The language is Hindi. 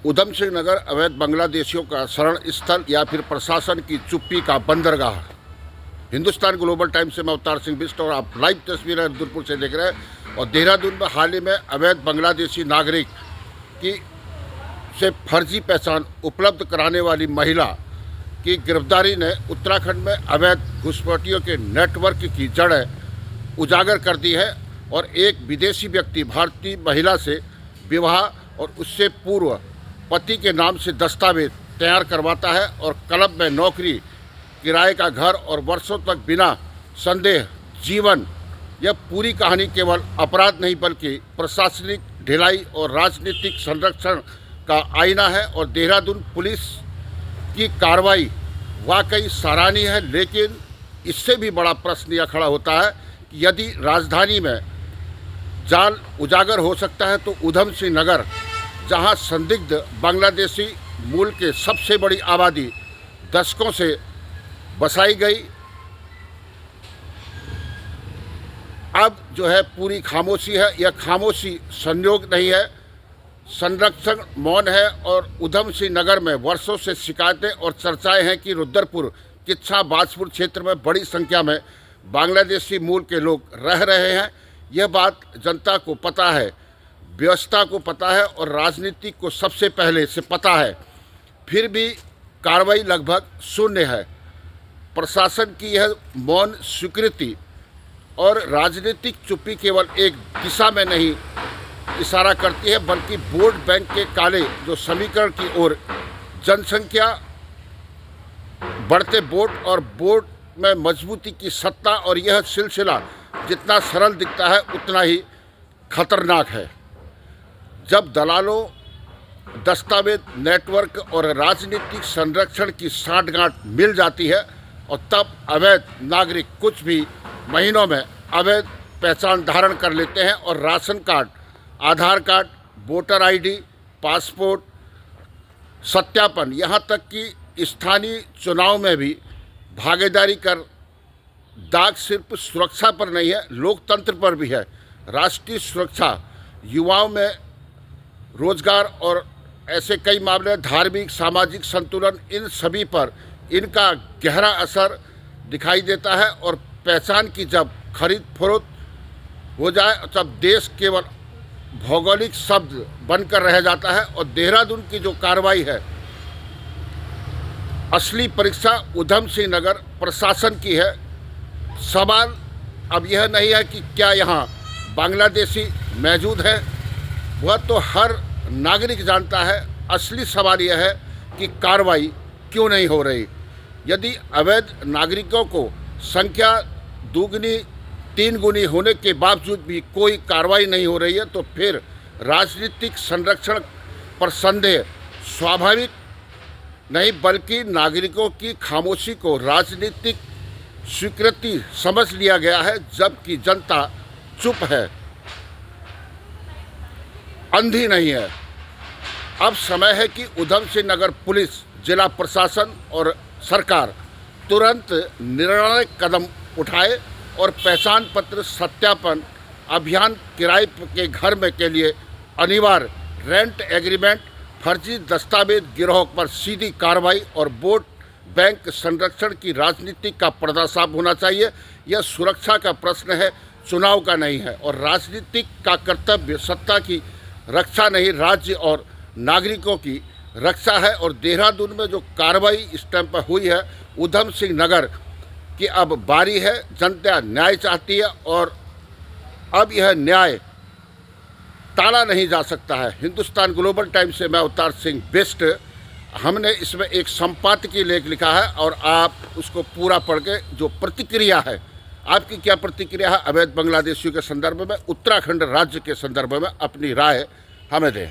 उधम सिंह नगर अवैध बांग्लादेशियों का शरण स्थल या फिर प्रशासन की चुप्पी का बंदरगाह। हिंदुस्तान ग्लोबल टाइम्स से मैं अवतार सिंह बिष्ट और आप लाइव तस्वीरें रुद्रपुर से देख रहे हैं। और देहरादून में हाल ही में अवैध बांग्लादेशी नागरिक की से फर्जी पहचान उपलब्ध कराने वाली महिला की गिरफ्तारी ने उत्तराखंड में अवैध घुसपैठियों के नेटवर्क की जड़ें उजागर कर दी है। और एक विदेशी व्यक्ति भारतीय महिला से विवाह और उससे पूर्व पति के नाम से दस्तावेज तैयार करवाता है और क्लब में नौकरी, किराए का घर और वर्षों तक बिना संदेह जीवन। यह पूरी कहानी केवल अपराध नहीं बल्कि प्रशासनिक ढिलाई और राजनीतिक संरक्षण का आईना है। और देहरादून पुलिस की कार्रवाई वाकई सराहनीय है, लेकिन इससे भी बड़ा प्रश्न यह खड़ा होता है कि यदि राजधानी में जाल उजागर हो सकता है तो उधम सिंह नगर, जहां संदिग्ध बांग्लादेशी मूल के सबसे बड़ी आबादी दशकों से बसाई गई, अब जो है पूरी खामोशी है। यह खामोशी संयोग नहीं है, संरक्षण मौन है। और उधम सिंह नगर में वर्षों से शिकायतें और चर्चाएं हैं कि रुद्रपुर, किच्छा, बाजपुर क्षेत्र में बड़ी संख्या में बांग्लादेशी मूल के लोग रह रहे हैं। यह बात जनता को पता है, व्यवस्था को पता है और राजनीति को सबसे पहले से पता है, फिर भी कार्रवाई लगभग शून्य है। प्रशासन की यह मौन स्वीकृति और राजनीतिक चुप्पी केवल एक दिशा में नहीं इशारा करती है, बल्कि वोट बैंक के काले जो समीकरण की ओर, जनसंख्या, बढ़ते वोट और वोट में मजबूती की सत्ता। और यह सिलसिला जितना सरल दिखता है उतना ही खतरनाक है। जब दलालों, दस्तावेज, नेटवर्क और राजनीतिक संरक्षण की साठगांठ मिल जाती है और तब अवैध नागरिक कुछ भी महीनों में अवैध पहचान धारण कर लेते हैं और राशन कार्ड, आधार कार्ड, वोटर आईडी, पासपोर्ट सत्यापन, यहाँ तक कि स्थानीय चुनाव में भी भागीदारी कर दाग सिर्फ सुरक्षा पर नहीं है, लोकतंत्र पर भी है। राष्ट्रीय सुरक्षा, युवाओं में रोजगार और ऐसे कई मामले, धार्मिक, सामाजिक संतुलन, इन सभी पर इनका गहरा असर दिखाई देता है। और पहचान की जब खरीद फरोख्त हो जाए तब देश केवल भौगोलिक शब्द बनकर रह जाता है। और देहरादून की जो कार्रवाई है, असली परीक्षा उधम सिंह नगर प्रशासन की है। सवाल अब यह नहीं है कि क्या यहाँ बांग्लादेशी मौजूद है, वह तो हर नागरिक जानता है। असली सवाल यह है कि कार्रवाई क्यों नहीं हो रही। यदि अवैध नागरिकों को संख्या दुगनी, तीन गुनी होने के बावजूद भी कोई कार्रवाई नहीं हो रही है, तो फिर राजनीतिक संरक्षण पर संदेह स्वाभाविक नहीं बल्कि नागरिकों की खामोशी को राजनीतिक स्वीकृति समझ लिया गया है। जबकि जनता चुप है, अंधी नहीं है। अब समय है कि उधम सिंह नगर पुलिस, जिला प्रशासन और सरकार तुरंत निर्णायक कदम उठाए और पहचान पत्र सत्यापन अभियान, किराए के घर में के लिए अनिवार्य रेंट एग्रीमेंट, फर्जी दस्तावेज गिरोह पर सीधी कार्रवाई और वोट बैंक संरक्षण की राजनीति का पर्दा साफ होना चाहिए। यह सुरक्षा का प्रश्न है, चुनाव का नहीं है। और राजनीतिक का कर्तव्य सत्ता की रक्षा नहीं, राज्य और नागरिकों की रक्षा है। और देहरादून में जो कार्रवाई इस टाइम पर हुई है, उधम सिंह नगर की अब बारी है। जनता न्याय चाहती है और अब यह न्याय टाला नहीं जा सकता है। हिंदुस्तान ग्लोबल टाइम्स से मैं अवतार सिंह बिष्ट, हमने इसमें एक संपादकीय लेख लिखा है और आप उसको पूरा पढ़ के जो प्रतिक्रिया है, आपकी क्या प्रतिक्रिया है अवैध बांग्लादेशियों के संदर्भ में, उत्तराखंड राज्य के संदर्भ में, अपनी राय हमें दें।